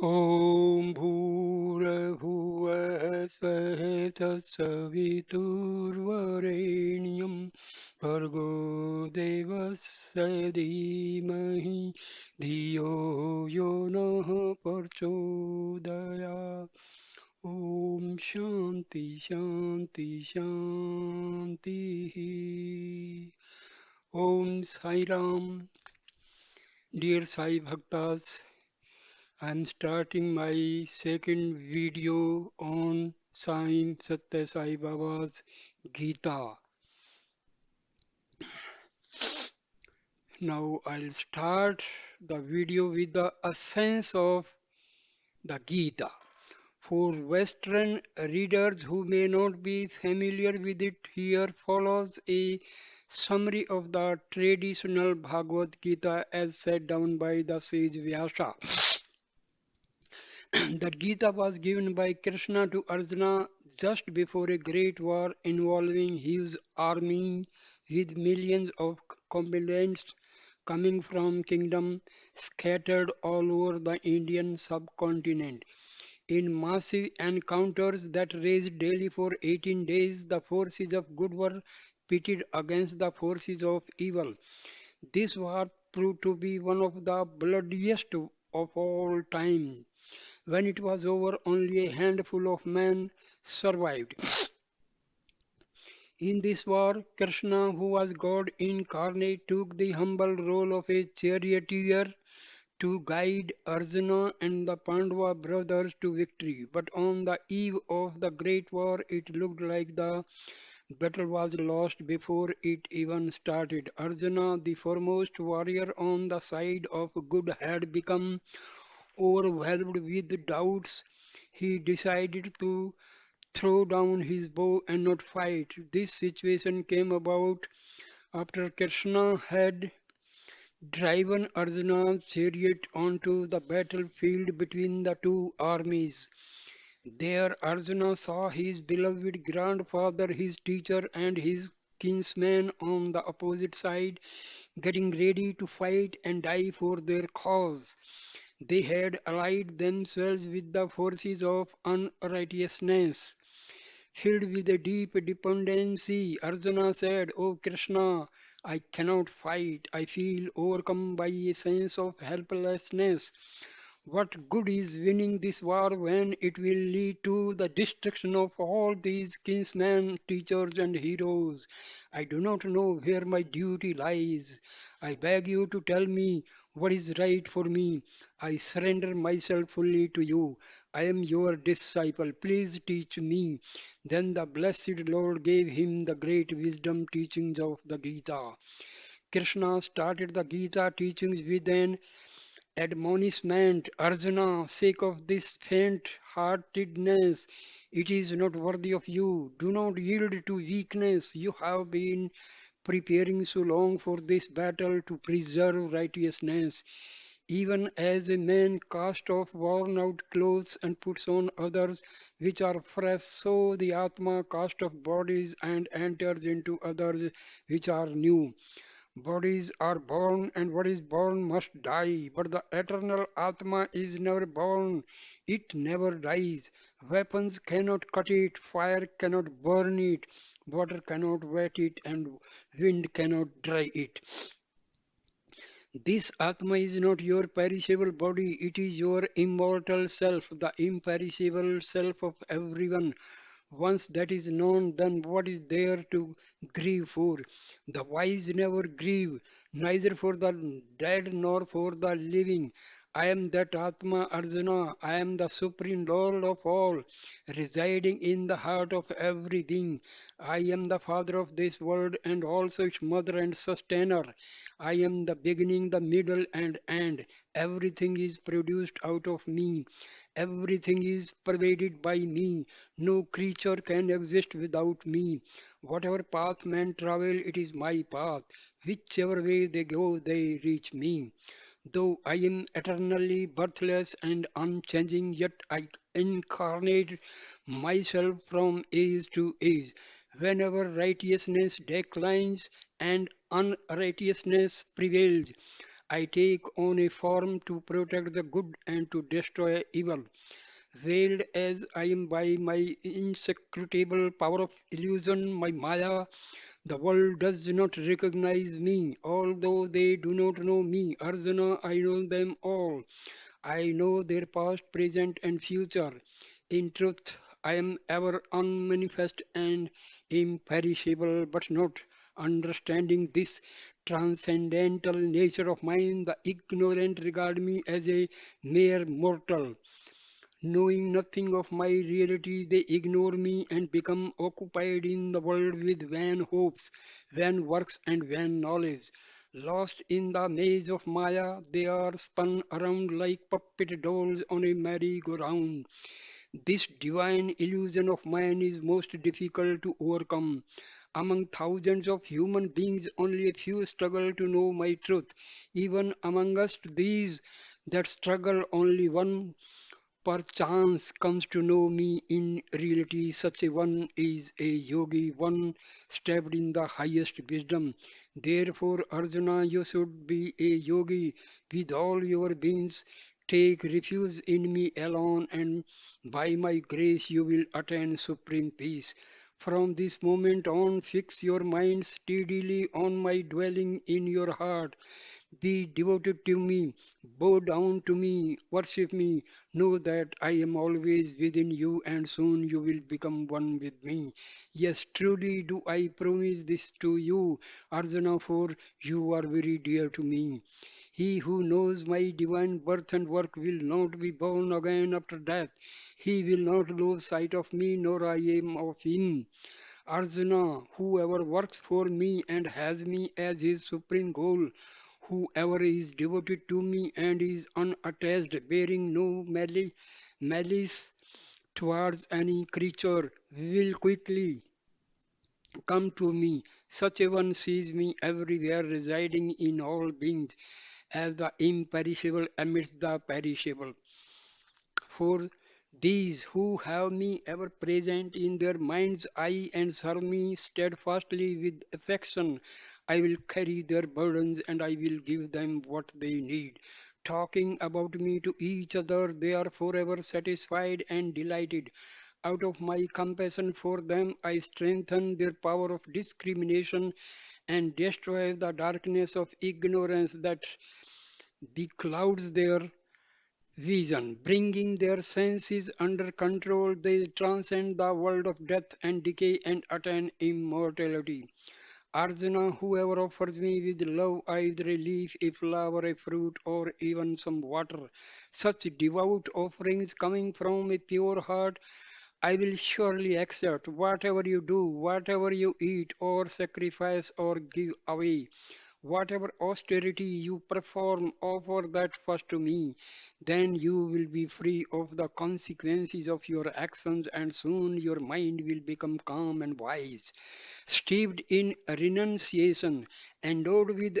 ॐ भूर्भुवः स्वः तत्सवितुर्वरेण्यं भर्गो देवस्य धीमहि धियो यो नः प्रचोदयात्। ॐ शान्ति शान्ति शान्तिः। ॐ Sai Ram. Dear Sai Bhaktas, I am starting my second video on Sai Satya Sai Baba's Gita. Now I'll start the video with the essence of the Gita. For Western readers who may not be familiar with it, here follows a summary of the traditional Bhagavad Gita as set down by the sage Vyasa. That Gita was given by Krishna to Arjuna just before a great war involving his army with millions of combatants coming from kingdoms scattered all over the Indian subcontinent. In massive encounters that raged daily for 18 days, the forces of good were pitted against the forces of evil. This war proved to be one of the bloodiest of all time. When it was over, only a handful of men survived. In this war, Krishna, who was God incarnate, took the humble role of a charioteer to guide Arjuna and the Pandava brothers to victory. But on the eve of the great war, it looked like the battle was lost before it even started. Arjuna, the foremost warrior on the side of good, had become overwhelmed with doubts. He decided to throw down his bow and not fight. This situation came about after Krishna had driven Arjuna's chariot onto the battlefield between the two armies. There Arjuna saw his beloved grandfather, his teacher, and his kinsman on the opposite side, getting ready to fight and die for their cause. They had allied themselves with the forces of unrighteousness. Filled with a deep dependency, Arjuna said, O Krishna, I cannot fight. I feel overcome by a sense of helplessness. What good is winning this war when it will lead to the destruction of all these kinsmen, teachers, and heroes? I do not know where my duty lies. I beg you to tell me what is right for me. I surrender myself fully to you. I am your disciple. Please teach me. Then the blessed Lord gave him the great wisdom teachings of the Gita. Krishna started the Gita teachings with an admonishment. Arjuna, sake of this faint heartedness, it is not worthy of you. Do not yield to weakness. You have been preparing so long for this battle to preserve righteousness. Even as a man casts off worn out clothes and puts on others which are fresh, so the Atma casts off bodies and enters into others which are new. Bodies are born, and what is born must die, but the eternal Atma is never born, it never dies. Weapons cannot cut it, fire cannot burn it, water cannot wet it, and wind cannot dry it. This Atma is not your perishable body, it is your immortal self, the imperishable self of everyone. Once that is known, then what is there to grieve for? The wise never grieve, neither for the dead nor for the living. I am that Atma Arjuna, I am the supreme Lord of all, residing in the heart of every being. I am the father of this world and also its mother and sustainer. I am the beginning, the middle, and end. Everything is produced out of me. Everything is pervaded by me. No creature can exist without me. Whatever path men travel, it is my path. Whichever way they go, they reach me. Though I am eternally birthless and unchanging, yet I incarnate myself from age to age. Whenever righteousness declines and unrighteousness prevails, I take on a form to protect the good and to destroy evil. Veiled as I am by my inscrutable power of illusion, my Maya, the world does not recognize me, although they do not know me. Arjuna, I know them all. I know their past, present, and future. In truth, I am ever unmanifest and imperishable, but not understanding this transcendental nature of mine, the ignorant regard me as a mere mortal. Knowing nothing of my reality, they ignore me and become occupied in the world with vain hopes, vain works, and vain knowledge. Lost in the maze of Maya, they are spun around like puppet dolls on a merry-go-round. This divine illusion of mine is most difficult to overcome. Among thousands of human beings, only a few struggle to know my truth. Even amongst these that struggle, only one perchance comes to know me in reality. Such a one is a yogi, one stepped in the highest wisdom. Therefore, Arjuna, you should be a yogi with all your beings. Take refuge in me alone, and by my grace you will attain supreme peace. From this moment on, fix your mind steadily on my dwelling in your heart. Be devoted to me, bow down to me, worship me. Know that I am always within you, and soon you will become one with me. Yes, truly do I promise this to you, Arjuna, for you are very dear to me. He who knows my divine birth and work will not be born again after death. He will not lose sight of me, nor I am of him. Arjuna, whoever works for me and has me as his supreme goal, whoever is devoted to me and is unattached, bearing no malice towards any creature, will quickly come to me. Such a one sees me everywhere, residing in all beings, as the imperishable amidst the perishable. For these who have me ever present in their mind's eye and serve me steadfastly with affection, I will carry their burdens and I will give them what they need. Talking about me to each other, they are forever satisfied and delighted. Out of my compassion for them, I strengthen their power of discrimination and destroy the darkness of ignorance that beclouds their vision. Bringing their senses under control, they transcend the world of death and decay and attain immortality. Arjuna, whoever offers me with love either a leaf, a flower, a fruit, or even some water, such devout offerings coming from a pure heart, I will surely accept whatever you do, whatever you eat or sacrifice or give away. Whatever austerity you perform, offer that first to me. Then you will be free of the consequences of your actions, and soon your mind will become calm and wise. Steeped in renunciation, endowed with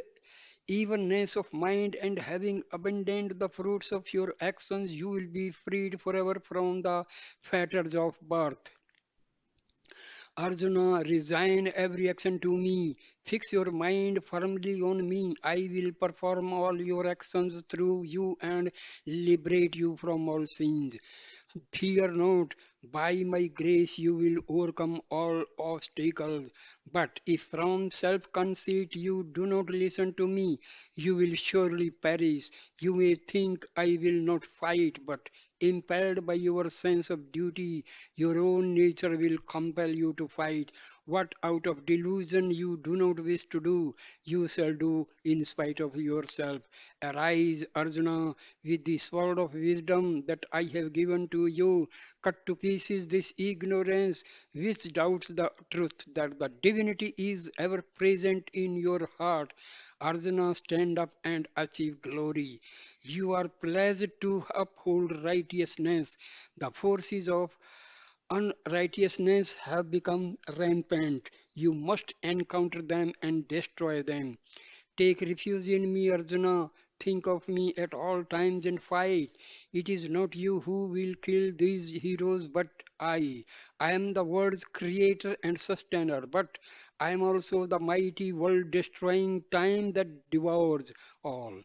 evenness of mind, and having abandoned the fruits of your actions, you will be freed forever from the fetters of birth. Arjuna, resign every action to me. Fix your mind firmly on me. I will perform all your actions through you and liberate you from all sins. Fear not, by my grace you will overcome all obstacles. But if from self conceit you do not listen to me, you will surely perish. You may think I will not fight, but impelled by your sense of duty, your own nature will compel you to fight. What out of delusion you do not wish to do, you shall do in spite of yourself. Arise, Arjuna, with the sword of wisdom that I have given to you. Cut to pieces this ignorance which doubts the truth that the divinity is ever present in your heart. Arjuna, stand up and achieve glory. You are pleased to uphold righteousness. The forces of unrighteousness have become rampant. You must encounter them and destroy them. Take refuge in me, Arjuna. think of me at all times and fight. It is not you who will kill these heroes, but I. I am the world's creator and sustainer, but I am also the mighty world destroying time that devours all.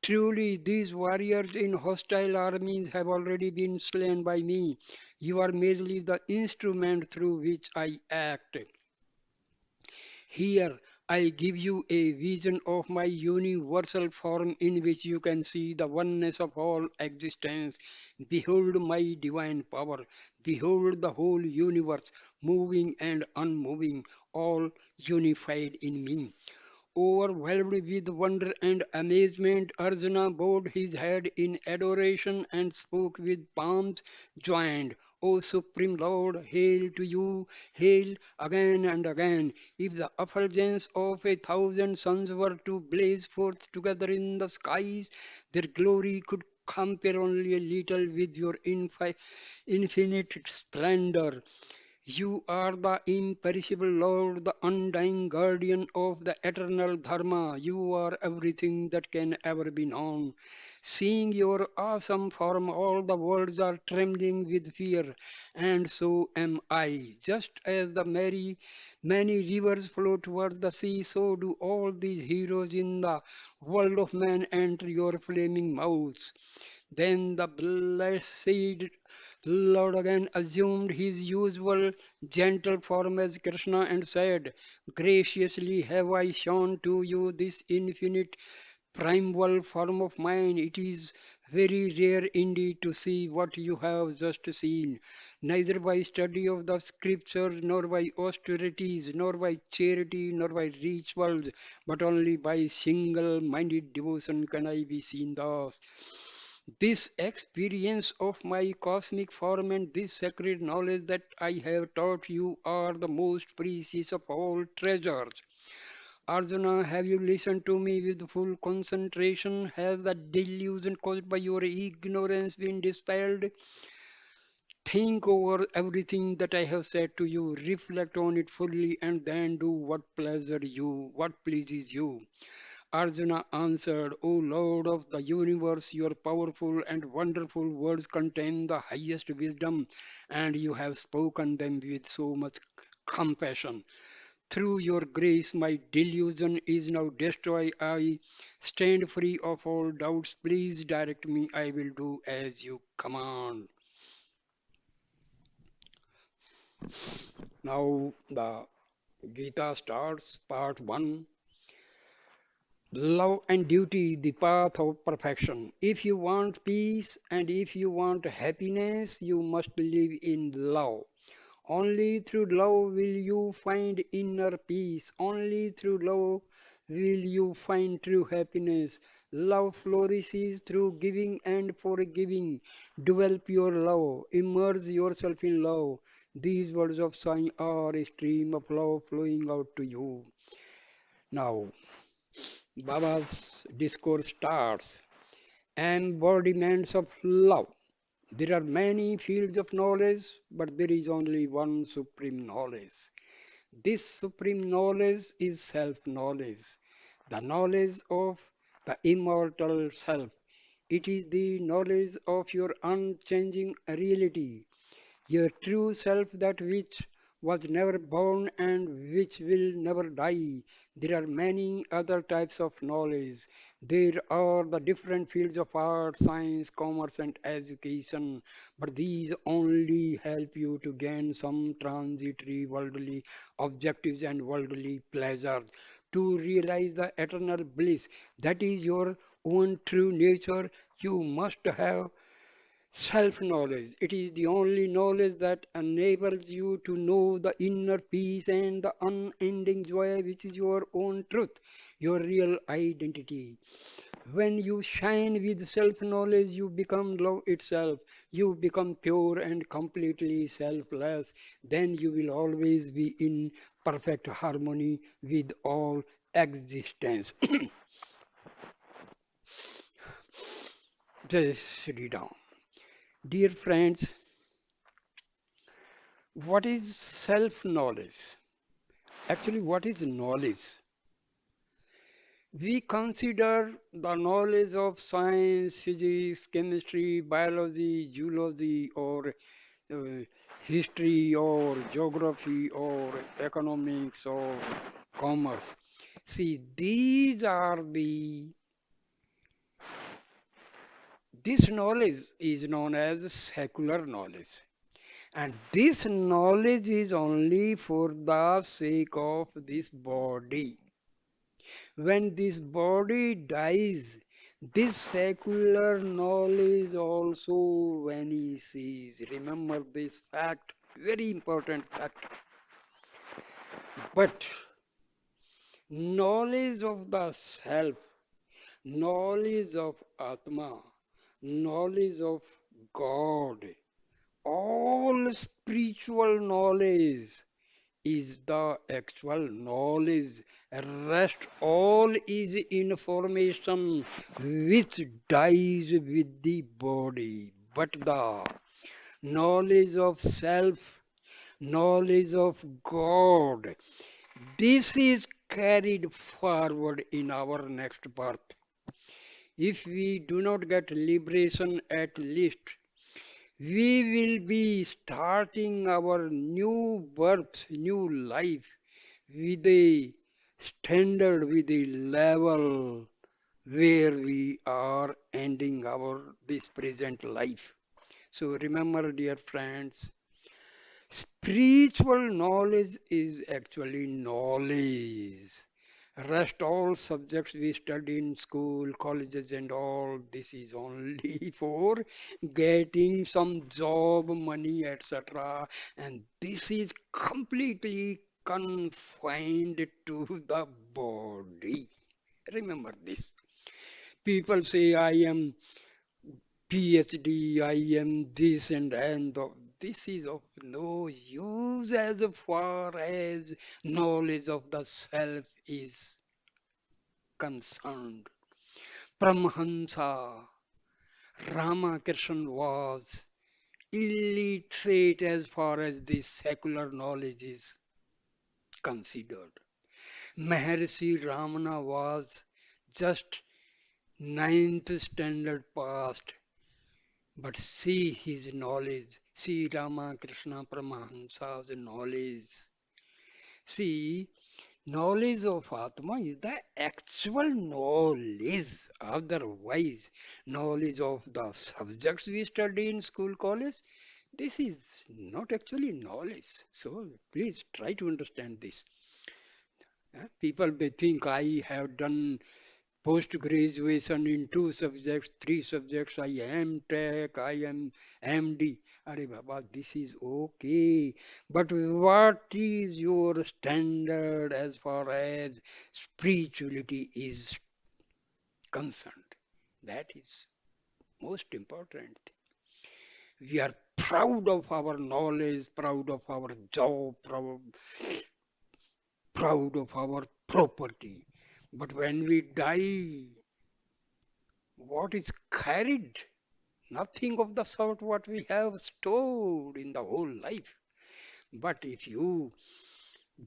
Truly, these warriors in hostile armies have already been slain by me. You are merely the instrument through which I act. Here, I give you a vision of my universal form in which you can see the oneness of all existence. Behold my divine power. Behold the whole universe, moving and unmoving, all unified in me. Overwhelmed with wonder and amazement, Arjuna bowed his head in adoration and spoke with palms joined. O Supreme Lord, hail to you, hail again and again. If the effulgence of 1,000 suns were to blaze forth together in the skies, their glory could compare only a little with your infinite splendor. You are the imperishable Lord, the undying guardian of the eternal Dharma. You are everything that can ever be known. Seeing your awesome form, all the worlds are trembling with fear, and so am I. Just as the many rivers flow towards the sea, so do all these heroes in the world of man enter your flaming mouths. Then the blessed Lord again assumed his usual gentle form as Krishna and said, graciously have I shown to you this infinite primeval form of mine. It is very rare indeed to see what you have just seen, neither by study of the scriptures, nor by austerities, nor by charity, nor by rituals, but only by single minded devotion can I be seen thus. This experience of my cosmic form and this sacred knowledge that I have taught you are the most precious of all treasures. Arjuna, have you listened to me with full concentration? Has the delusion caused by your ignorance been dispelled? Think over everything that I have said to you, reflect on it fully, and then do what pleases you. Arjuna answered, O Lord of the universe, your powerful and wonderful words contain the highest wisdom, and you have spoken them with so much compassion. Through your grace, my delusion is now destroyed. I stand free of all doubts. Please direct me. I will do as you command. Now, the Gita starts, part 1. Love and duty, the path of perfection. If you want peace and if you want happiness, you must live in love. Only through love will you find inner peace. Only through love will you find true happiness. Love flourishes through giving and forgiving. Develop your love. Immerse yourself in love. These words of Sai are a stream of love flowing out to you. Now, Baba's discourse starts. Embodiments of love. There are many fields of knowledge, but there is only one supreme knowledge. This supreme knowledge is self knowledge, the knowledge of the immortal self. It is the knowledge of your unchanging reality, your true self, that which was never born and which will never die. There are many other types of knowledge. There are the different fields of art, science, commerce, and education, but these only help you to gain some transitory worldly objectives and worldly pleasures. To realize the eternal bliss that is your own true nature, you must have self knowledge. It is the only knowledge that enables you to know the inner peace and the unending joy, which is your own truth, your real identity. When you shine with self knowledge, you become love itself. You become pure and completely selfless. Then you will always be in perfect harmony with all existence. Just read down. Dear friends, what is self knowledge? Actually, what is knowledge? We consider the knowledge of science, physics, chemistry, biology, geology, or uh, history, or geography, or economics, or commerce. See, these are the this knowledge is known as secular knowledge. And this knowledge is only for the sake of this body. When this body dies, this secular knowledge also vanishes. Remember this fact, very important fact. But knowledge of the self, knowledge of Atma, knowledge of God, all spiritual knowledge is the actual knowledge. Rest all is information which dies with the body. But the knowledge of self, knowledge of God, this is carried forward in our next birth. If we do not get liberation at least, we will be starting our new birth, new life with a standard, with a level where we are ending our this present life. So remember, dear friends, spiritual knowledge is actually knowledge. Rest all subjects we study in school, colleges and all, this is only for getting some job, money, etc. And this is completely confined to the body. Remember this. People say, I am PhD, I am this and this is of no use as far as knowledge of the self is concerned. Paramahansa Ramakrishna was illiterate as far as this secular knowledge is considered. Maharishi Ramana was just ninth standard passed, but see his knowledge, see Ramakrishna Paramahansa's knowledge. See, knowledge of Atma is the actual knowledge. Otherwise, knowledge of the subjects we study in school, college, this is not actually knowledge. So please try to understand this. People may think I have done post graduation in two subjects, three subjects. I am tech, I am MD. Are Baba, this is okay. But what is your standard as far as spirituality is concerned? That is most important. We are proud of our knowledge, proud of our job, proud of our property. But when we die, what is carried? Nothing of the sort what we have stored in the whole life. But if you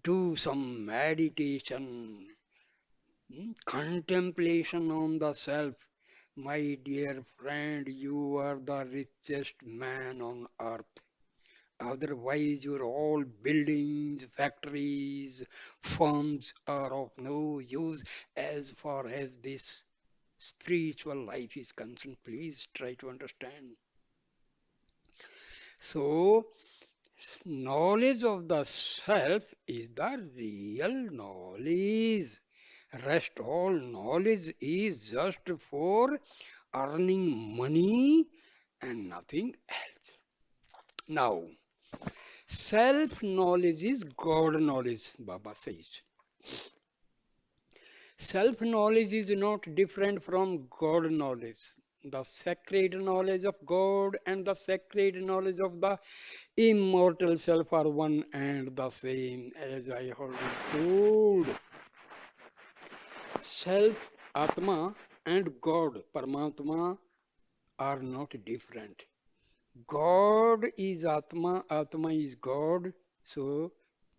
do some meditation, contemplation on the self, my dear friend, you are the richest man on earth. Otherwise, your all buildings, factories, firms are of no use as far as this spiritual life is concerned. Please try to understand. So, knowledge of the self is the real knowledge. Rest all knowledge is just for earning money and nothing else. Now, self knowledge is God knowledge, Baba says. Self knowledge is not different from God knowledge. The sacred knowledge of God and the sacred knowledge of the immortal self are one and the same, as I already told. Self, Atma, and God, Paramatma, are not different. God is Atma, Atma is God, so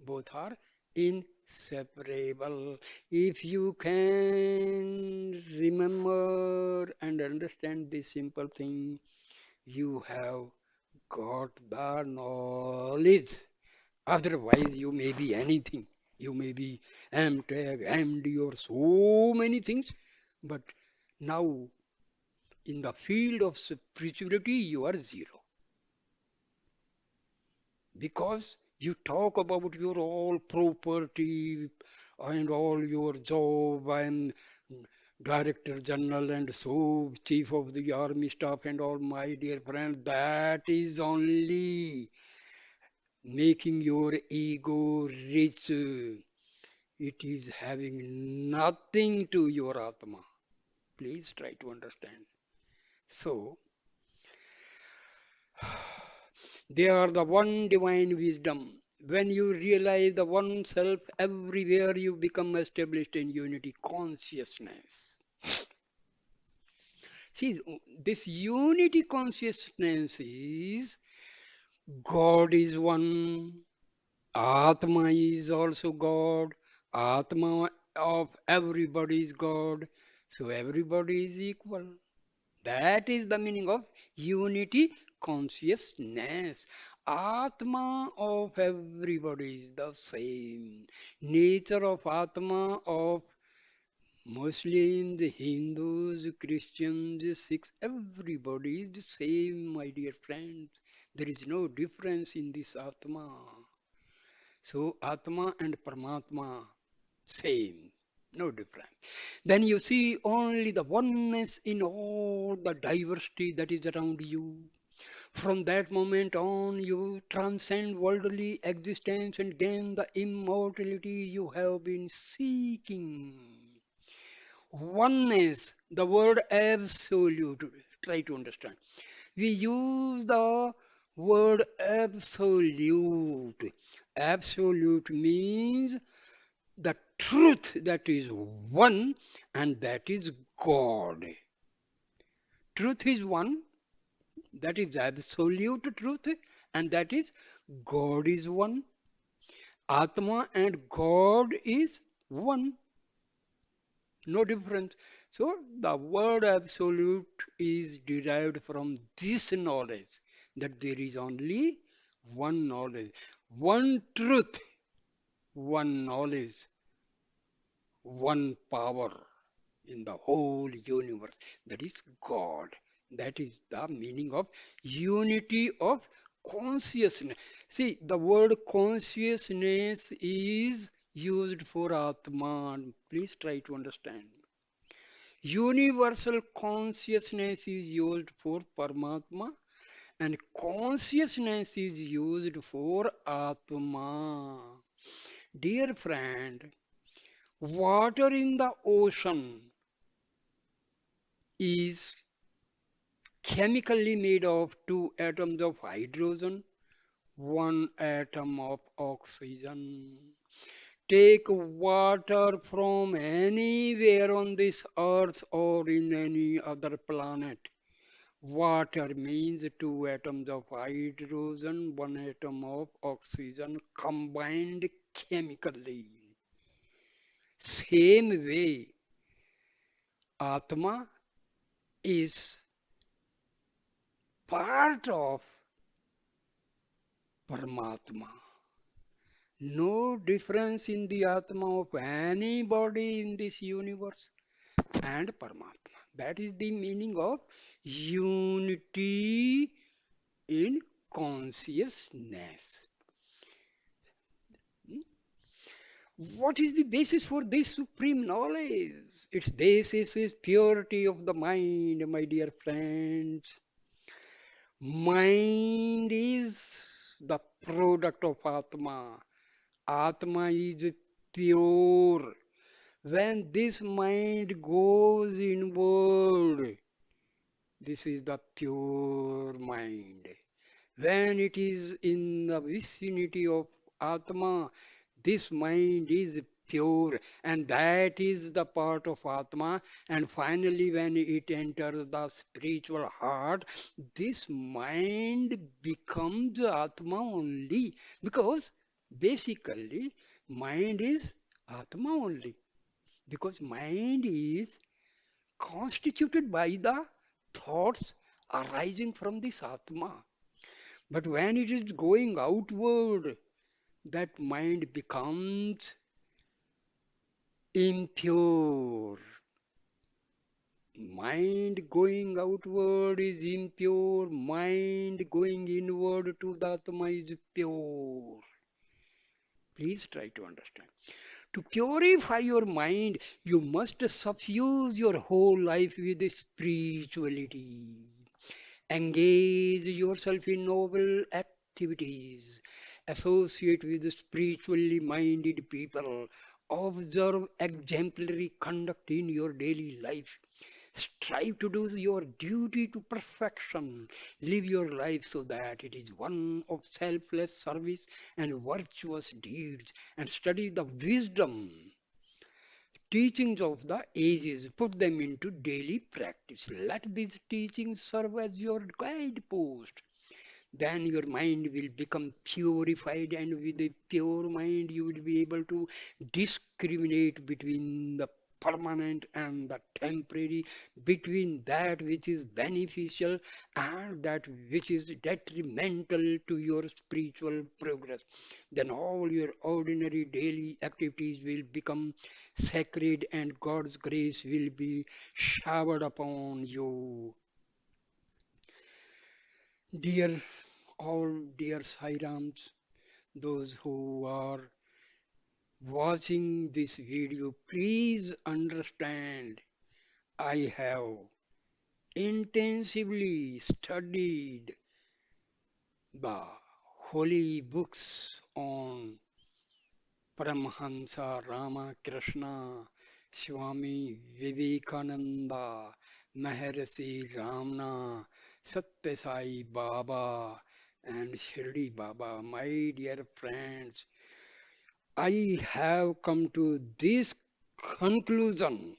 both are inseparable. If you can remember and understand this simple thing, you have got the knowledge. Otherwise, you may be anything. You may be MTech, MD, or so many things. But now, in the field of spirituality, you are zero. Because you talk about your all property and all your job and director general and so chief of the army staff and all, my dear friend, that is only making your ego rich. It is having nothing to your Atma. Please try to understand. So, they are the one divine wisdom. When you realize the one self everywhere, you become established in unity consciousness. See, this unity consciousness is God is one, Atma is also God, Atma of everybody is God, so everybody is equal. That is the meaning of unity consciousness. Atma of everybody is the same. Nature of Atma of Muslims, Hindus, Christians, Sikhs, everybody is the same, my dear friends. There is no difference in this Atma. So Atma and Paramatma, same, no difference. Then you see only the oneness in all the diversity that is around you. From that moment on, you transcend worldly existence and gain the immortality you have been seeking. Oneness, the word absolute, try to understand. We use the word absolute. Absolute means the truth that is one, and that is God. Truth is one, that is absolute truth, and that is God is one. Atma and God is one, no difference. So the word absolute is derived from this knowledge that there is only one knowledge, one truth, one knowledge, one power in the whole universe. That is God. That is the meaning of unity of consciousness. See, the word consciousness is used for Atman. Please try to understand. Universal consciousness is used for Paramatma, and consciousness is used for Atma. Dear friend, water in the ocean is chemically made of two atoms of hydrogen, one atom of oxygen. Take water from anywhere on this earth or in any other planet. Water means two atoms of hydrogen, one atom of oxygen combined chemically. Same way, Atma is part of Paramatma. No difference in the Atma of anybody in this universe and Paramatma. That is the meaning of unity in consciousness. What is the basis for this supreme knowledge? Its basis is purity of the mind, my dear friends. Mind is the product of Atma. Atma is pure. When this mind goes inward, this is the pure mind. When it is in the vicinity of Atma, this mind is pure, and that is the part of Atma. And finally, when it enters the spiritual heart, this mind becomes Atma only, because Basically, mind is Atma only, because mind is constituted by the thoughts arising from this Atma. But when it is going outward, that mind becomes impure. Mind going outward is impure, mind going inward to the Atma is pure. Please try to understand. To purify your mind, you must suffuse your whole life with spirituality. Engage yourself in noble activities. Associate with spiritually minded people. Observe exemplary conduct in your daily life. Strive to do your duty to perfection. Live your life so that it is one of selfless service and virtuous deeds. And study the wisdom teachings of the ages, put them into daily practice. Let these teachings serve as your guidepost. Then your mind will become purified, and with a pure mind, you will be able to discriminate between the permanent and the temporary, between that which is beneficial and that which is detrimental to your spiritual progress. Then all your ordinary daily activities will become sacred, and God's grace will be showered upon you. Dear all dear Sairams, those who are watching this video, please understand I have intensively studied the holy books on Paramahansa Ramakrishna, Swami Vivekananda, Maharishi Ramana, Sathya Sai Baba, and Shirdi Baba. My dear friends, I have come to this conclusion.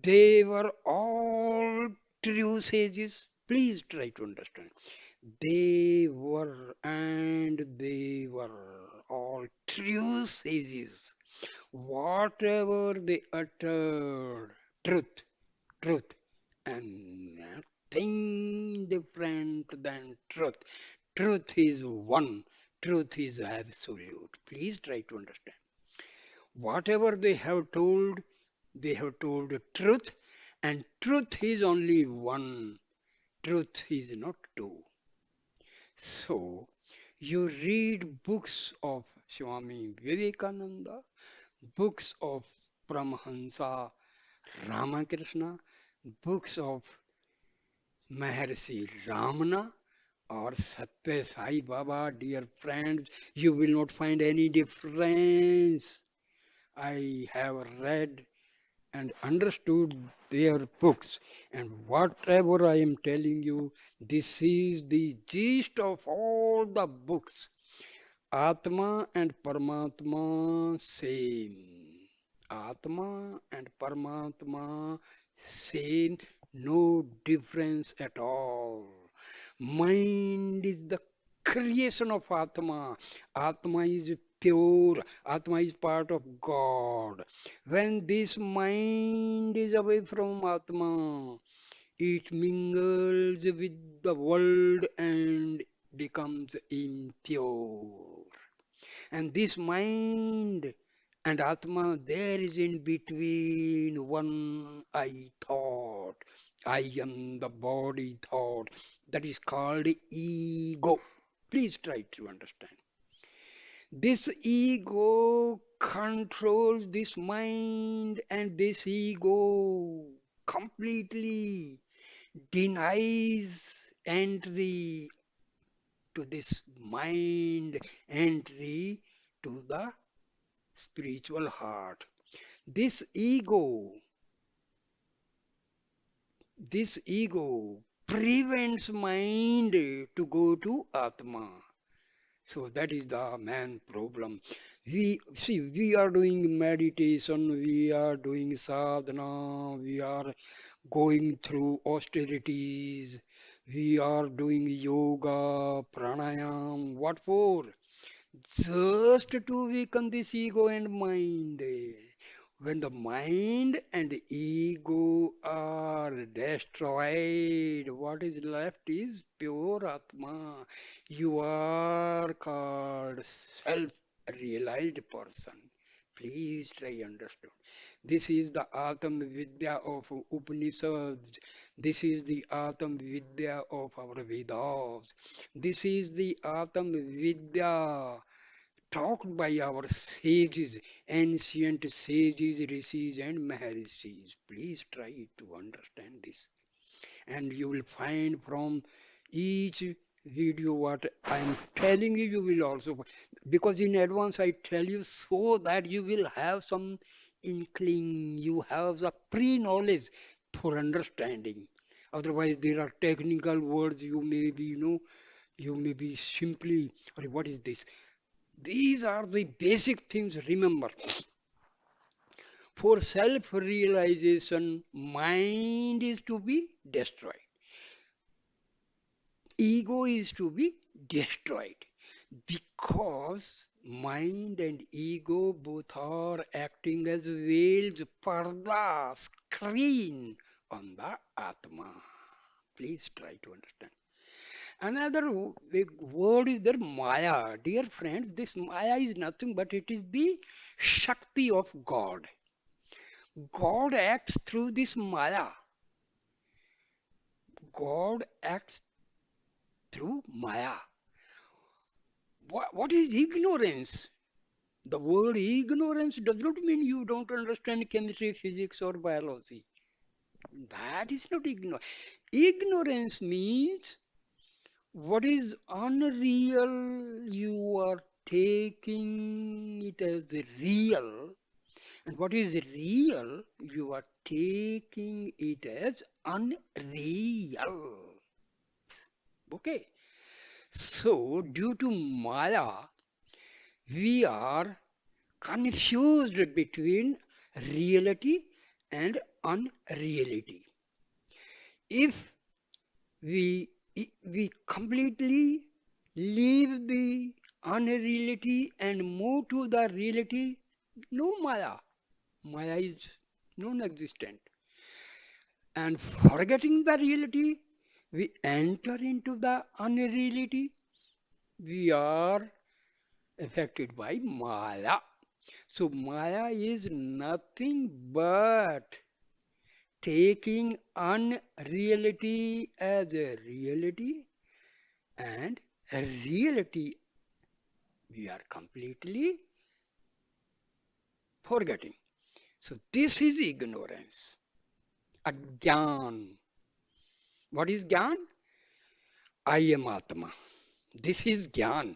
They were all true sages. Please try to understand. They were all true sages. Whatever they uttered, truth, truth, and nothing different than truth. Truth is one, truth is absolute. Please try to understand. Whatever they have told the truth, and truth is only one, truth is not two. So, you read books of Swami Vivekananda, books of Paramahansa Ramakrishna, books of Maharishi Ramana or Sathya Sai Baba, dear friends, you will not find any difference. I have read and understood their books, and whatever I am telling you, this is the gist of all the books. Atma and Paramatma same. Atma and Paramatma same, no difference at all. Mind is the creation of Atma. Atma is pure. Atma is part of God. When this mind is away from Atma, it mingles with the world and becomes impure. And this mind and Atma, there is in between one I thought. I am the body thought. That is called ego. Please try to understand. This ego controls this mind, and this ego completely denies entry to this mind, entry to the spiritual heart. This ego, this ego prevents mind to go to Atma. So that is the main problem. We are doing meditation, we are doing sadhana, we are going through austerities, we are doing yoga, pranayam. What for? just to weaken this ego and mind. When the mind and ego are destroyed, what is left is pure Atma. You are called self-realized person. Please try understand. This is the Atma Vidya of Upanishads. This is the Atma Vidya of our Vedas. This is the Atma Vidya taught by our sages, ancient sages, rishis, and maharishis. Please try to understand this. And you will find from each video what I am telling you, you will also, because in advance I tell you so that you will have some inkling, you have the pre-knowledge for understanding. Otherwise, there are technical words you may be, you may be simply, or what is this? These are the basic things. Remember, for self-realization, mind is to be destroyed. Ego is to be destroyed. Because mind and ego both are acting as veils, parda, screen on the Atma. Please try to understand. Another big word is there, Maya. Dear friends, this Maya is nothing but it is the Shakti of God. God acts through this Maya. God acts through Maya. What is ignorance? The word ignorance does not mean you don't understand chemistry, physics, or biology. That is not ignorance. Ignorance means what is unreal, you are taking it as real, and what is real, you are taking it as unreal. Okay. So, due to Maya, we are confused between reality and unreality. If we we completely leave the unreality and move to the reality, no Maya. Maya is non-existent. And forgetting the reality, we enter into the unreality. We are affected by Maya. So Maya is nothing but taking unreality as a reality, and a reality we are completely forgetting. So this is ignorance. Agyan. What is Gyan? I am Atma. This is Gyan.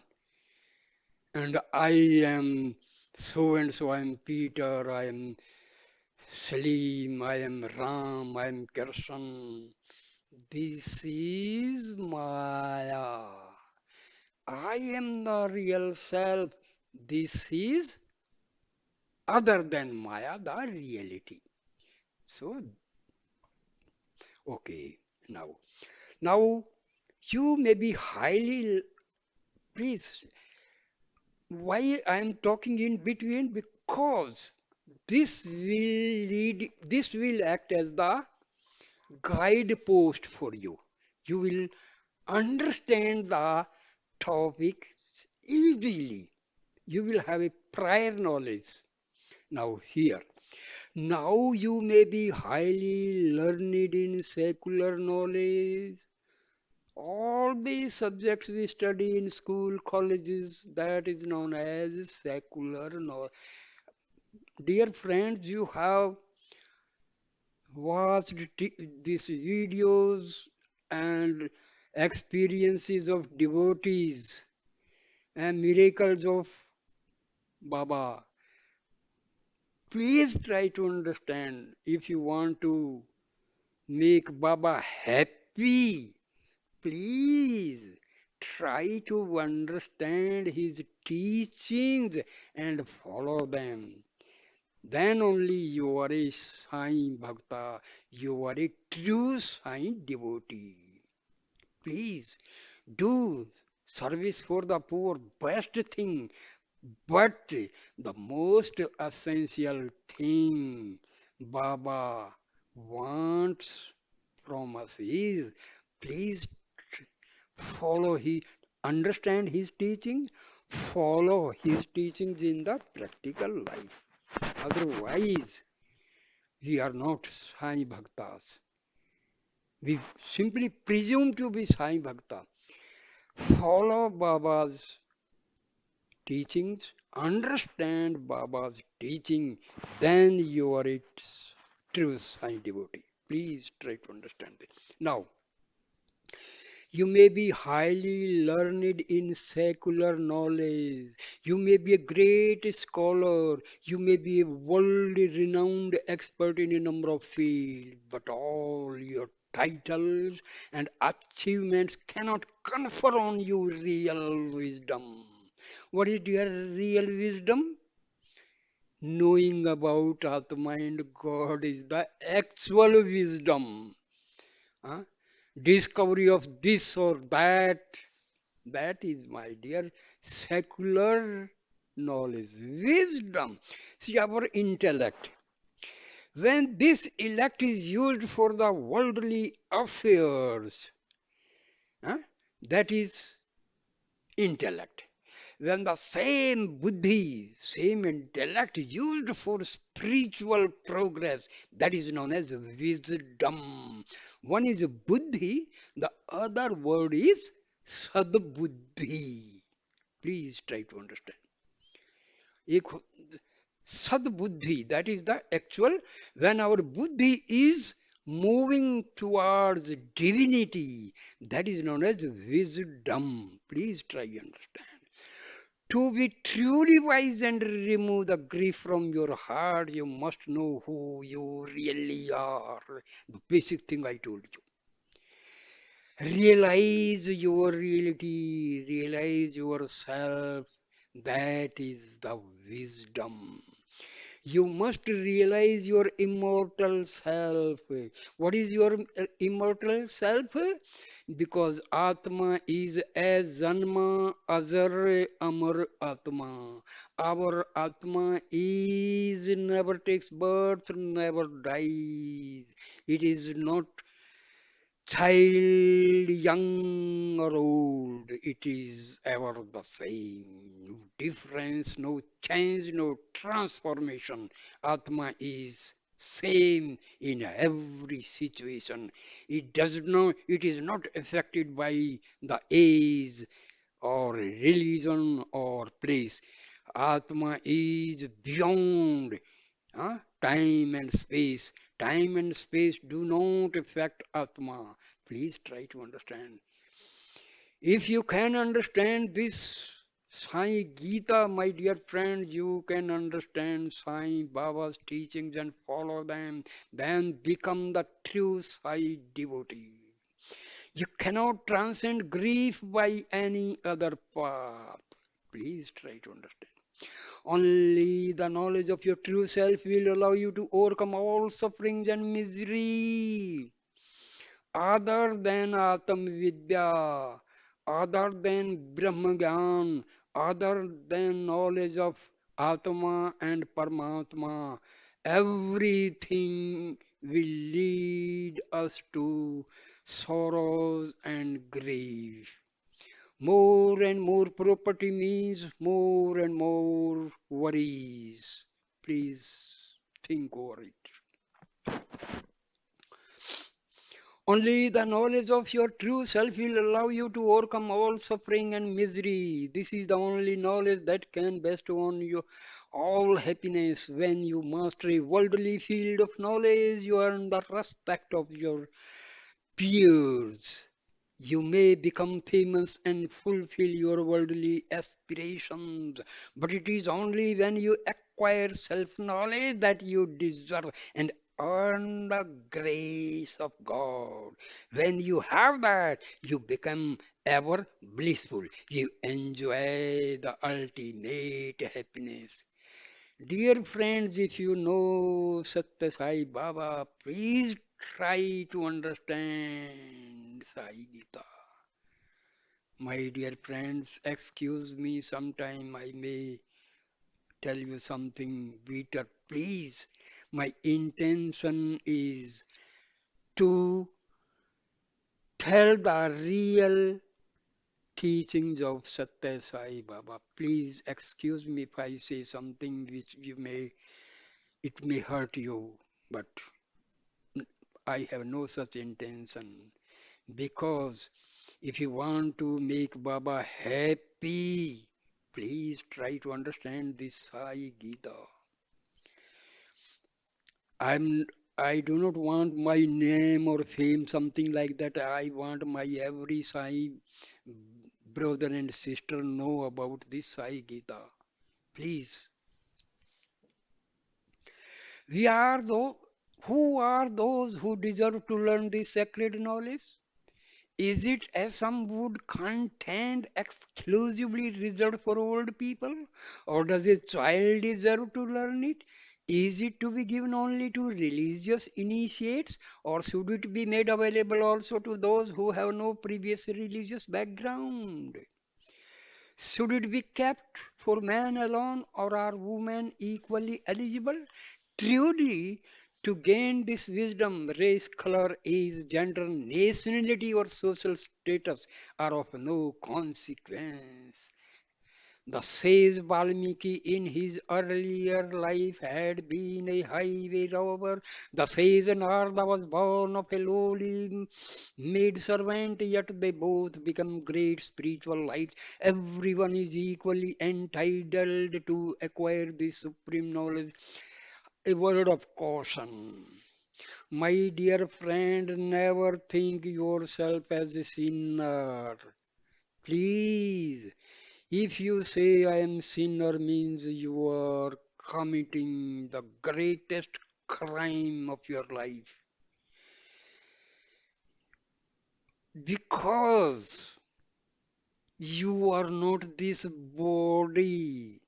And I am so and so. I am Peter. I am Salim. I am Ram. I am Krishna. This is Maya. I am the real self. This is other than Maya, the reality. So, okay, now. Now, you may be highly, please, why I am talking in between? Because this will act as the guidepost for you. You will understand the topic easily. You will have a prior knowledge. Now, here. Now you may be highly learned in secular knowledge. All the subjects we study in school, colleges, that is known as secular knowledge. Dear friends, you have watched these videos and experiences of devotees and miracles of Baba. Please try to understand if you want to make Baba happy. Please try to understand his teachings and follow them. Then only you are a Sai Bhakta, you are a true Sai devotee. Please do. Service for the poor, best thing. But the most essential thing Baba wants from us is, please follow his, understand his teaching, follow his teachings in the practical life. Otherwise, we are not Sai Bhaktas. We simply presume to be Sai Bhakta. Follow Baba's teachings, understand Baba's teaching, then you are its true Sai devotee. Please try to understand this. Now, you may be highly learned in secular knowledge. You may be a great scholar. You may be a worldly renowned expert in a number of fields. But all your titles and achievements cannot confer on you real wisdom. What is your real wisdom? Knowing about Atma and God is the actual wisdom. Huh? Discovery of this or that, that is, my dear, secular knowledge, wisdom. See, our intellect, when this intellect is used for the worldly affairs, huh, that is intellect. When the same buddhi, same intellect used for spiritual progress, that is known as wisdom. One is buddhi, the other word is sadbuddhi. Please try to understand. एक sadbuddhi, that is the actual, when our buddhi is moving towards divinity, that is known as wisdom. Please try to understand. To be truly wise and remove the grief from your heart, you must know who you really are. The basic thing I told you. Realize your reality, realize yourself. That is the wisdom. You must realize your immortal self. What is your immortal self? Because Atma is as Janma Azar Amar Atma. Our Atma is never takes birth, never dies. It is not child, young or old, it is ever the same. No difference, no change, no transformation. Atma is same in every situation. It is not affected by the age or religion or place. Atma is beyond time and space. Time and space do not affect Atma. Please try to understand. If you can understand this Sai Gita, my dear friend, you can understand Sai Baba's teachings and follow them, then become the true Sai devotee. You cannot transcend grief by any other path. Please try to understand. Only the knowledge of your true self will allow you to overcome all sufferings and misery. Other than Atam Vidya, other than Brahma Gyan, other than knowledge of Atma and Paramatma, everything will lead us to sorrows and grief. More and more property means more and more worries. Please think over it. Only the knowledge of your true self will allow you to overcome all suffering and misery. This is the only knowledge that can bestow on you all happiness. When you master a worldly field of knowledge, you earn the respect of your peers. You may become famous and fulfill your worldly aspirations, but it is only when you acquire self knowledge that you deserve and earn the grace of God. When you have that, you become ever blissful. You enjoy the ultimate happiness. Dear friends, if you know Satya Sai Baba, please try to understand Sai Gita. My dear friends, excuse me, sometime I may tell you something bitter. Please, my intention is to tell the real teachings of Satya Sai Baba. Please excuse me if I say something which it may hurt you, but I have no such intention. Because if you want to make Baba happy, please try to understand this Sai Gita. I'm I do not want my name or fame, something like that. I want my every Sai brother and sister know about this Sai Gita. Please. We are those who are those who deserve to learn this sacred knowledge? Is it, as some would contend, exclusively reserved for old people? Or does a child deserve to learn it? Is it to be given only to religious initiates? Or should it be made available also to those who have no previous religious background? Should it be kept for man alone, or are women equally eligible? Truly, to gain this wisdom, race, color, age, gender, nationality, or social status are of no consequence. The sage Valmiki in his earlier life had been a highway robber. The sage Narada was born of a lowly maid servant, yet they both become great spiritual lights. Everyone is equally entitled to acquire this supreme knowledge. A word of caution. My dear friend, never think yourself as a sinner. Please. If you say I am sinner means you are committing the greatest crime of your life. Because you are not this body.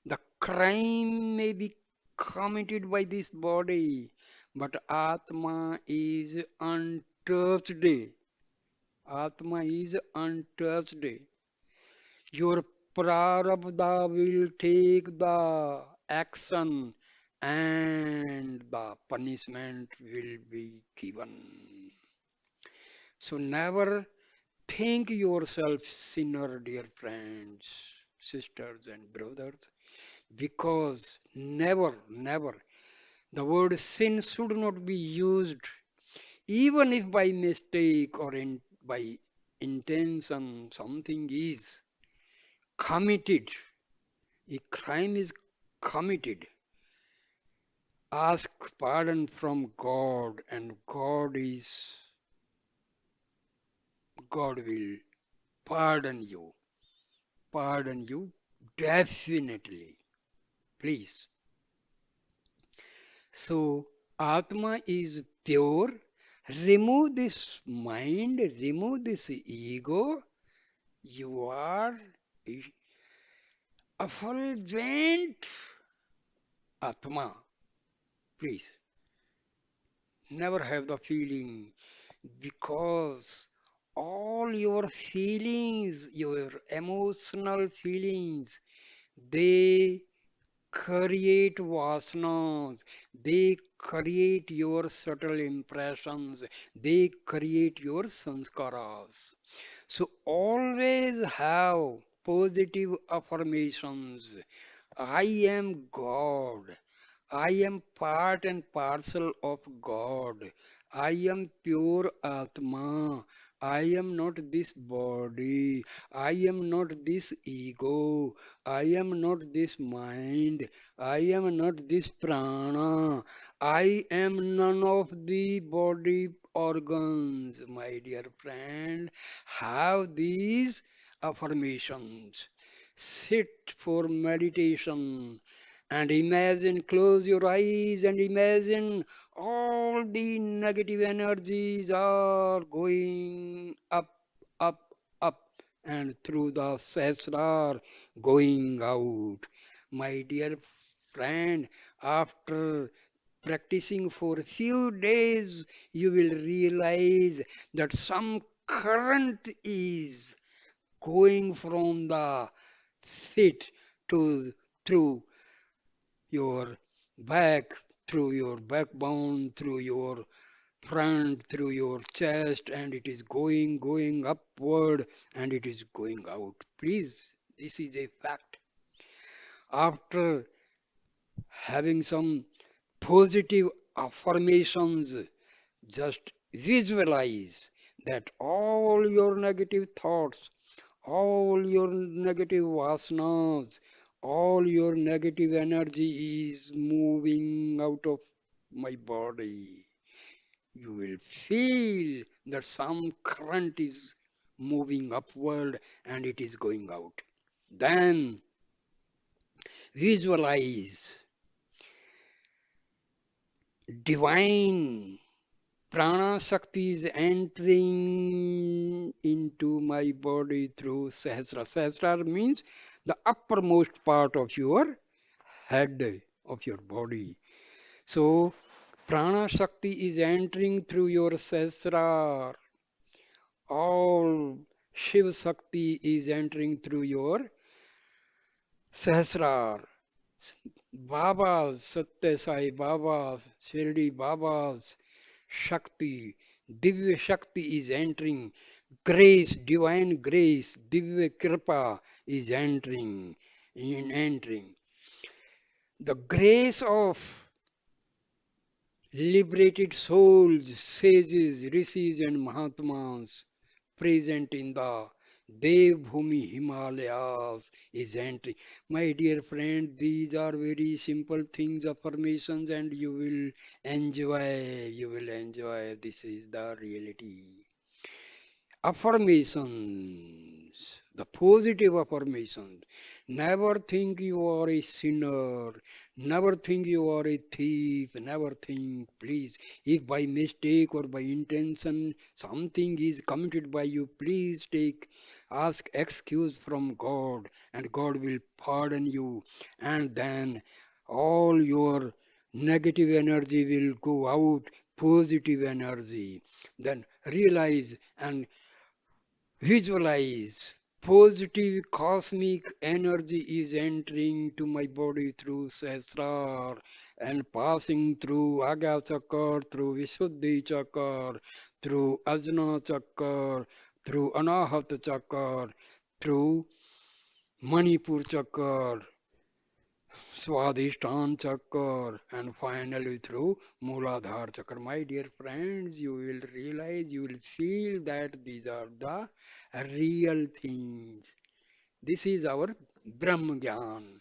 The crime may be committed by this body, but Atma is untouched. Atma is untouched. Your prarabdha will take the action and the punishment will be given. So never think yourself sinner, dear friends, sisters and brothers, because never, the word sin should not be used, even if by mistake or by intention something is committed. A crime is committed. Ask pardon from God, and God will pardon you. Pardon you definitely. Please. So Atma is pure. Remove this mind, remove this ego. You are effulgent Atma. Please. Never have the feeling, because all your feelings, your emotional feelings, they create vasanas, they create your subtle impressions, they create your sanskaras. So always have positive affirmations. I am God. I am part and parcel of God. I am pure Atma. I am not this body. I am not this ego. I am not this mind. I am not this prana. I am none of the body organs, my dear friend. Have these affirmations. Sit for meditation and imagine, close your eyes and imagine all the negative energies are going up, up, and through the sesrar going out. My dear friend, after practicing for a few days, you will realize that some current is going from the feet to through your back, through your backbone, through your front, through your chest, and it is going upward, and it is going out. Please, this is a fact. After having some positive affirmations, just visualize that all your negative thoughts, all your negative vasanas, all your negative energy is moving out of my body. You will feel that some current is moving upward and it is going out. Then visualize divine prana Shakti is entering into my body through Sahasra. Sahasra means the uppermost part of your head, of your body. So, prana Shakti is entering through your Sahasra. All Shiva Shakti is entering through your Sahasrar. Baba's, Satya Sai Baba's, Shirdi Baba's Shakti, Divya Shakti is entering. Grace, divine grace, Divya Kripa is entering. The grace of liberated souls, sages, rishis and mahatmas present in the Devbhumi Himalayas is entering. My dear friend, these are very simple things, affirmations, and you will enjoy. You will enjoy. This is the reality. Affirmations, the positive affirmations. Never think you are a sinner. Never think you are a thief. Never think, please, if by mistake or by intention something is committed by you, please ask excuse from God, and God will pardon you. And then all your negative energy will go out, positive energy. Then realize and visualize positive cosmic energy is entering to my body through Sahasrar and passing through Agya Chakra, through Visuddhi Chakra, through Ajna Chakra, through Anahat Chakra, through Manipur Chakra, Swadhisthana Chakra, and finally through Mooladhara Chakra. My dear friends, you will realize, you will feel that these are the real things. This is our Brahma Gyan.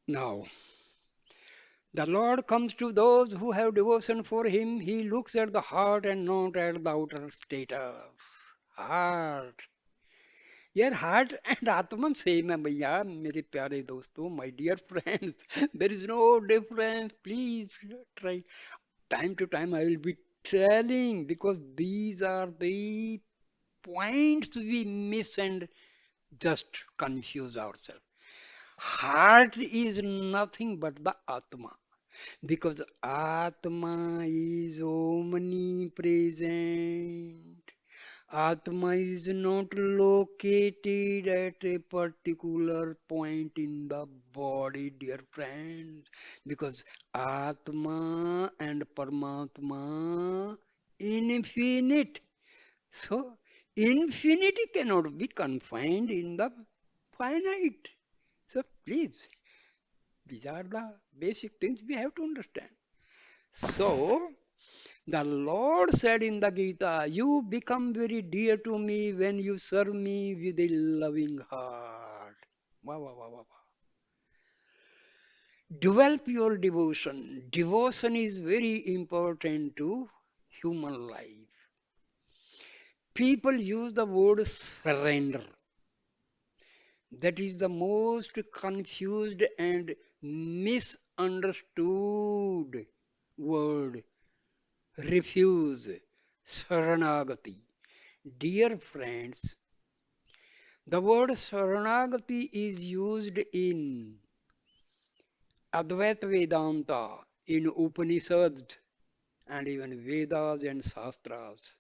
Now, the Lord comes to those who have devotion for Him. He looks at the heart and not at the outer status. Heart. यार heart and आत्मा same है भैया मेरे प्यारे दोस्तों my dear friends there is no difference please try time to time I will be telling because these are the points we miss and just confuse ourselves. Heart is nothing but the Atma because Atma is omnipresent. Atma is not located at a particular point in the body, dear friends, because Atma and Paramatma infinite. So, infinity cannot be confined in the finite. So, please, these are the basic things we have to understand. So, the Lord said in the Gita, you become very dear to me when you serve me with a loving heart. Wow, wow, wow, wow. Develop your devotion. Devotion is very important to human life. People use the word surrender. That is the most confused and misunderstood word. Refuse. Saranagati. Dear friends, the word Saranagati is used in Advaita Vedanta, in Upanishads, and even Vedas and Shastras.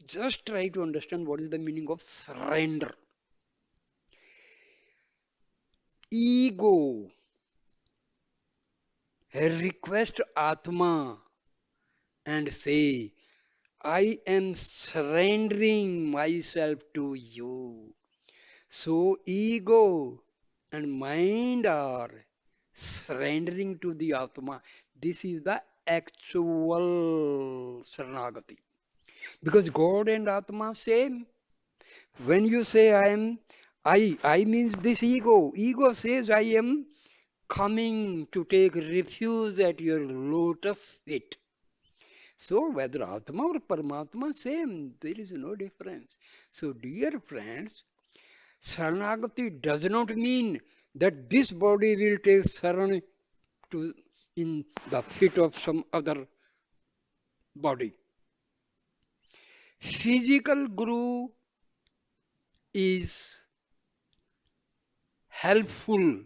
Just try to understand what is the meaning of surrender. Ego request Atma and say, I am surrendering myself to you. So ego and mind are surrendering to the Atma. This is the actual Saranagati. Because God and Atma same. When you say I means this ego. Ego says I am coming to take refuge at your lotus feet. So whether Atma or Paramatma, same. There is no difference. So dear friends, Saranagati does not mean that this body will take saran to in the feet of some other body. Physical guru is helpful,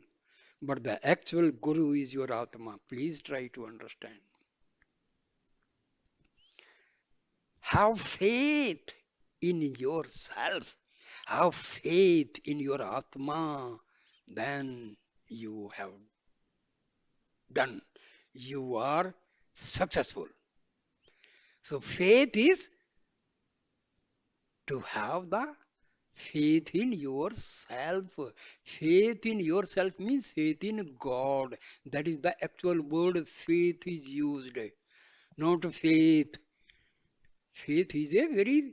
but the actual guru is your Atma. Please try to understand. Have faith in yourself. Have faith in your Atma. Then you have done. You are successful. So faith is to have the faith in yourself. Faith in yourself means faith in God. That is the actual word faith is used, not faith. Faith is a very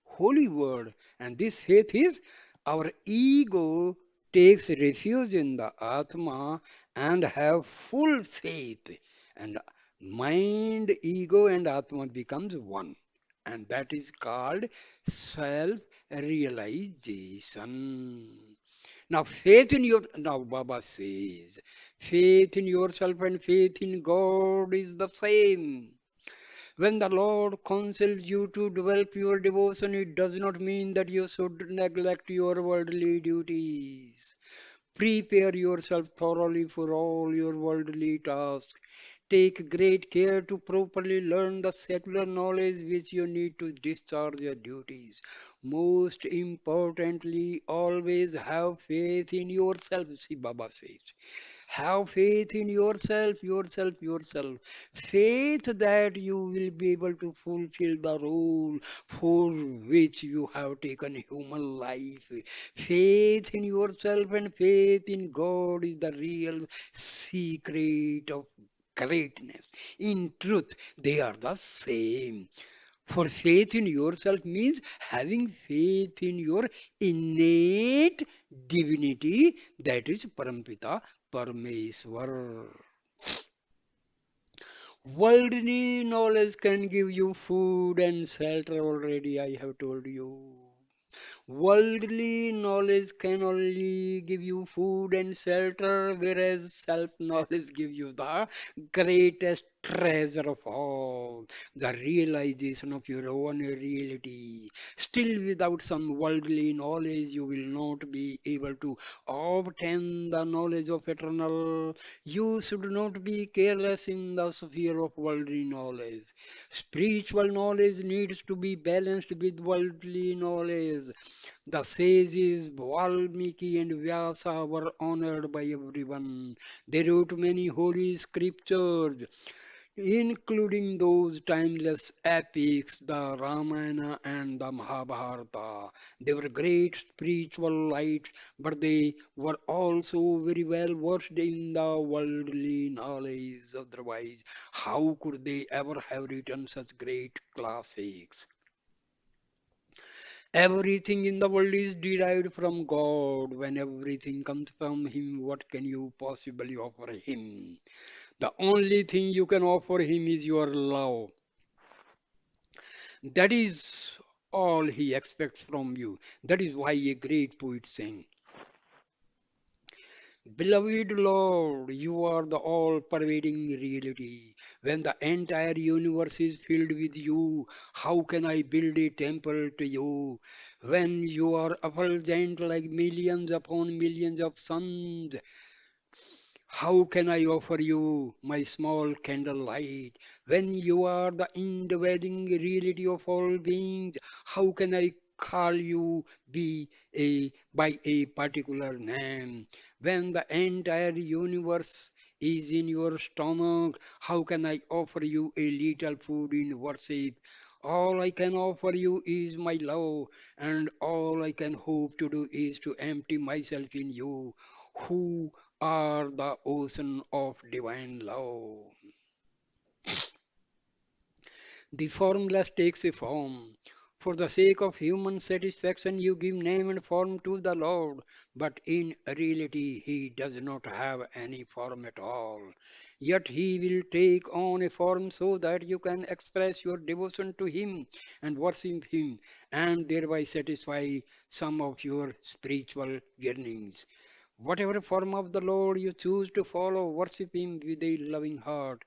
holy word, and this faith is our ego takes refuge in the Atma and have full faith, and mind, ego, and Atma becomes one, and that is called self-realization. Now Baba says, faith in yourself and faith in God is the same. When the Lord counsels you to develop your devotion, it does not mean that you should neglect your worldly duties. Prepare yourself thoroughly for all your worldly tasks. Take great care to properly learn the secular knowledge which you need to discharge your duties. Most importantly, always have faith in yourself, see Baba says. Have faith in yourself, yourself, yourself. Faith that you will be able to fulfill the role for which you have taken human life. Faith in yourself and faith in God is the real secret of greatness. In truth, they are the same. For faith in yourself means having faith in your innate divinity, that is Parampita Parmeshwar. Worldly knowledge can give you food and shelter already, I have told you. Worldly knowledge can only give you food and shelter, whereas self-knowledge gives you the greatest treasure of all, the realization of your own reality. Still, without some worldly knowledge, you will not be able to obtain the knowledge of eternal. You should not be careless in the sphere of worldly knowledge. Spiritual knowledge needs to be balanced with worldly knowledge. The sages Valmiki and Vyasa were honored by everyone. They wrote many holy scriptures, including those timeless epics, the Ramana and the Mahabharata. They were great spiritual lights, but they were also very well versed in the worldly knowledge. Otherwise, how could they ever have written such great classics? Everything in the world is derived from God. When everything comes from Him, what can you possibly offer Him? The only thing you can offer Him is your love. That is all He expects from you. That is why a great poet sang, Beloved Lord, you are the all pervading reality. When the entire universe is filled with you, how can I build a temple to you? When you are effulgent like millions upon millions of suns, How can I offer you my small candlelight when you are the indwelling reality of all beings? How can I call you be by a particular name when the entire universe is in your stomach? How can I offer you a little food in worship? All I can offer you is my love, and all I can hope to do is to empty myself in you, who are the ocean of divine love. The formless takes a form. For the sake of human satisfaction, you give name and form to the Lord, but in reality, He does not have any form at all. Yet He will take on a form so that you can express your devotion to Him and worship Him, and thereby satisfy some of your spiritual yearnings. Whatever form of the Lord you choose to follow, worship Him with a loving heart.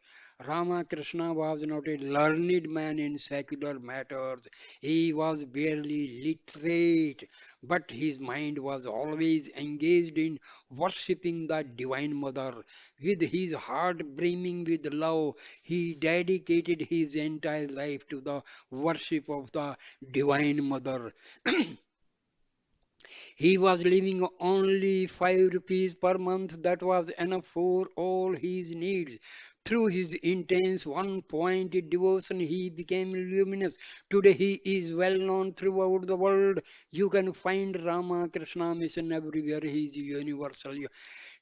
Ramakrishna was not a learned man in secular matters. He was barely literate, but his mind was always engaged in worshipping the Divine Mother. With his heart brimming with love, he dedicated his entire life to the worship of the Divine Mother. He was living only 5 rupees per month. That was enough for all his needs. Through his intense one-pointed devotion, he became luminous. Today, he is well known throughout the world. You can find Rama Krishna mission everywhere. He is universal.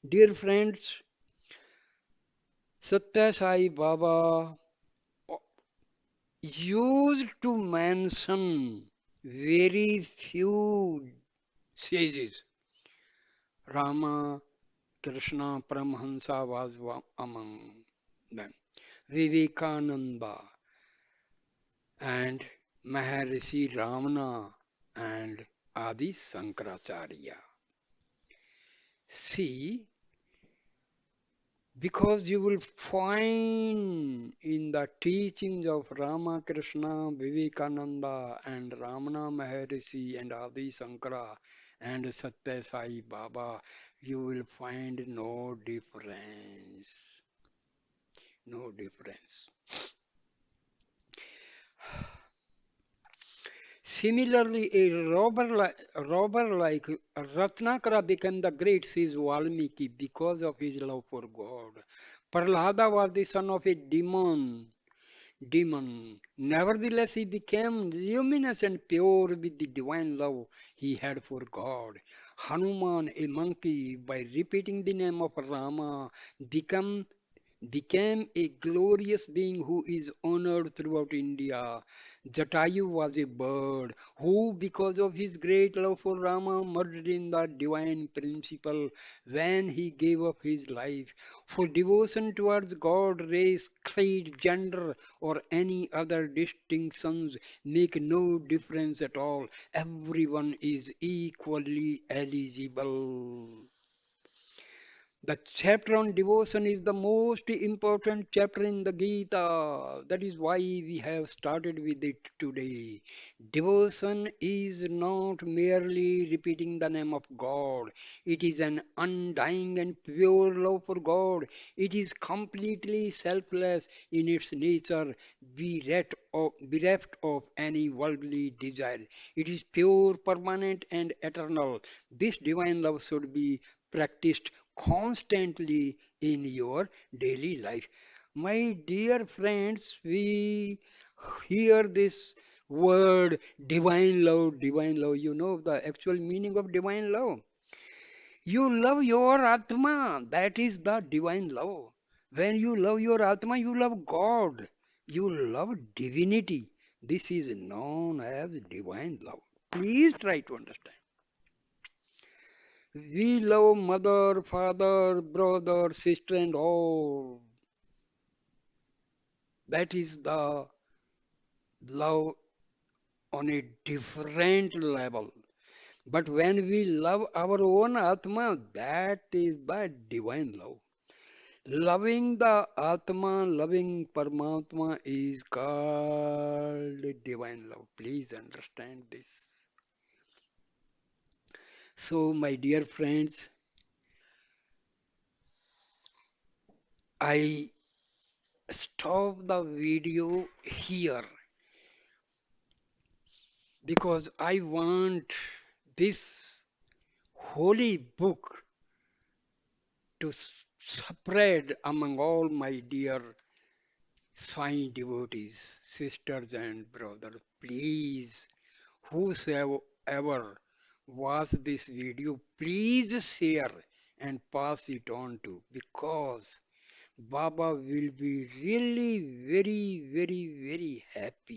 Dear friends, Satya Sai Baba used to mention very few sages. Rama Krishna Paramahansa was among them. Vivekananda and Maharishi Ramana and Adi Sankaracharya. See, because you will find in the teachings of Ramakrishna, Vivekananda, and Ramana Maharishi, and Adi Sankara, and Satya Sai Baba, you will find no difference. No difference. Similarly, robber like Ratnakara became the great, says Valmiki, because of his love for God. Prahlada was the son of a demon. Nevertheless, he became luminous and pure with the divine love he had for God. Hanuman, a monkey, by repeating the name of Rama, became became a glorious being who is honored throughout India. Jatayu was a bird who, because of his great love for Rama, murdered in the divine principle when he gave up his life. For devotion towards God, race, creed, gender, or any other distinctions make no difference at all. Everyone is equally eligible. The chapter on devotion is the most important chapter in the Gita. That is why we have started with it today. Devotion is not merely repeating the name of God, it is an undying and pure love for God. It is completely selfless in its nature, bereft of any worldly desire. It is pure, permanent, and eternal. This divine love should be practiced constantly in your daily life. My dear friends, we hear this word divine love, divine love. You know the actual meaning of divine love. You love your Atma, that is the divine love. When you love your Atma, you love God, you love divinity. This is known as divine love. Please try to understand. We love mother, father, brother, sister, and all. That is the love on a different level. But when we love our own Atma, that is the divine love. Loving the Atma, loving Paramatma is called divine love. Please understand this. So, my dear friends, I stop the video here because I want this holy book to spread among all my dear Sai devotees, sisters and brothers. Please, whosoever watch this video, please share and pass it on to, because Baba will be really very, very, very happy.